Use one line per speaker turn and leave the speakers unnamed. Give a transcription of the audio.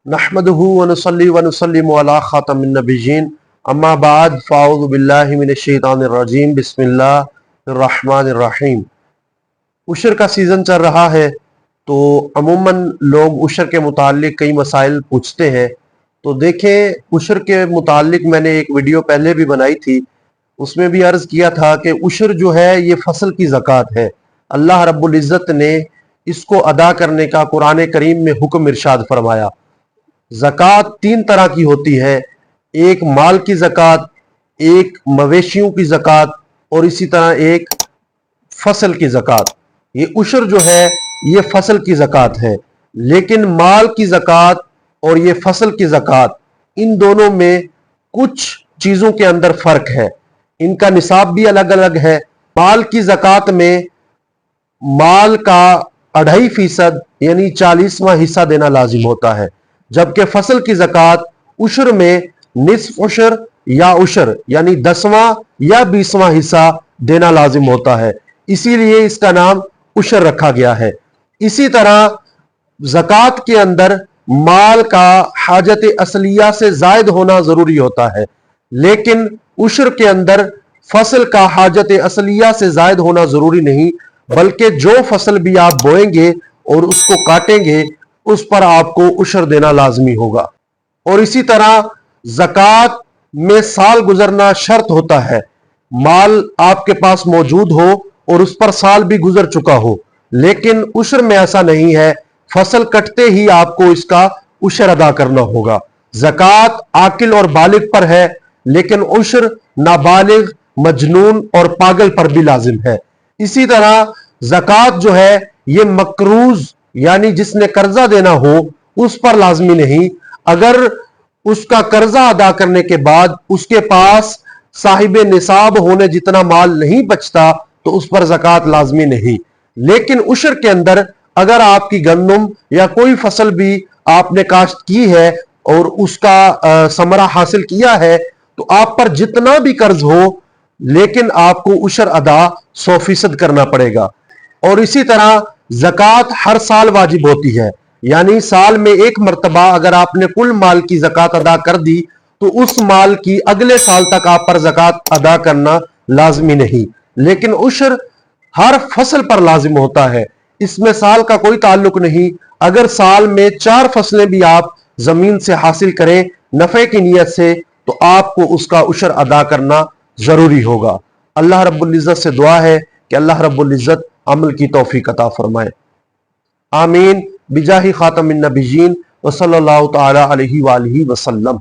نحمدہ ونصلی ونسلم علی خاتم النبیین اما بعد فاعوذ باللہ من الشیطان الرجیم بسم اللہ الرحمن الرحیم۔ عشر کا سیزن چل رہا ہے تو عموماً لوگ عشر کے متعلق کئی مسائل پوچھتے ہیں۔ تو دیکھیں، عشر کے متعلق میں نے ایک ویڈیو پہلے بھی بنائی تھی، اس میں بھی عرض کیا تھا کہ عشر جو ہے یہ فصل کی زکوٰۃ ہے۔ اللہ رب العزت نے اس کو ادا کرنے کا قرآن کریم میں حکم ارشاد فرمایا۔ زکوٰۃ تین طرح کی ہوتی ہے، ایک مال کی زکوٰۃ، ایک مویشیوں کی زکوٰۃ اور اسی طرح ایک فصل کی زکوٰۃ۔ یہ عشر جو ہے یہ فصل کی زکوٰۃ ہے، لیکن مال کی زکوٰۃ اور یہ فصل کی زکوٰۃ ان دونوں میں کچھ چیزوں کے اندر فرق ہے، ان کا نصاب بھی الگ الگ ہے۔ مال کی زکوٰۃ میں مال کا 2.5% یعنی 40واں حصہ دینا لازم ہوتا ہے، جبکہ فصل کی زکوٰۃ عشر میں نصف عشر یا عشر یعنی 10واں یا 20واں حصہ دینا لازم ہوتا ہے، اسی لیے اس کا نام عشر رکھا گیا ہے۔ اسی طرح زکوٰۃ کے اندر مال کا حاجت اصلیہ سے زائد ہونا ضروری ہوتا ہے، لیکن عشر کے اندر فصل کا حاجت اصلیہ سے زائد ہونا ضروری نہیں، بلکہ جو فصل بھی آپ بوئیں گے اور اس کو کاٹیں گے اس پر آپ کو عشر دینا لازمی ہوگا۔ اور اسی طرح زکوٰۃ میں سال گزرنا شرط ہوتا ہے، مال آپ کے پاس موجود ہو اور اس پر سال بھی گزر چکا ہو، لیکن عشر میں ایسا نہیں ہے، فصل کٹتے ہی آپ کو اس کا عشر ادا کرنا ہوگا۔ زکوٰۃ عاقل اور بالغ پر ہے، لیکن عشر نابالغ، مجنون اور پاگل پر بھی لازم ہے۔ اسی طرح زکوٰۃ جو ہے یہ مقروض یعنی جس نے قرضہ دینا ہو اس پر لازمی نہیں، اگر اس کا قرضہ ادا کرنے کے بعد اس کے پاس صاحب نصاب ہونے جتنا مال نہیں بچتا تو اس پر زکوٰۃ لازمی نہیں۔ لیکن عشر کے اندر اگر آپ کی گندم یا کوئی فصل بھی آپ نے کاشت کی ہے اور اس کا ثمرہ حاصل کیا ہے تو آپ پر جتنا بھی قرض ہو لیکن آپ کو عشر ادا 100% کرنا پڑے گا۔ اور اسی طرح زکوٰۃ ہر سال واجب ہوتی ہے، یعنی سال میں ایک مرتبہ اگر آپ نے کل مال کی زکوٰۃ ادا کر دی تو اس مال کی اگلے سال تک آپ پر زکوٰۃ ادا کرنا لازمی نہیں، لیکن عشر ہر فصل پر لازم ہوتا ہے، اس میں سال کا کوئی تعلق نہیں۔ اگر سال میں 4 فصلیں بھی آپ زمین سے حاصل کریں نفع کی نیت سے تو آپ کو اس کا عشر ادا کرنا ضروری ہوگا۔ اللہ رب العزت سے دعا ہے کہ اللہ رب العزت عمل کی توفیق عطا فرمائے، آمین بجاہ خاتم النبیین وصلی اللہ تعالی علیہ وآلہ وسلم۔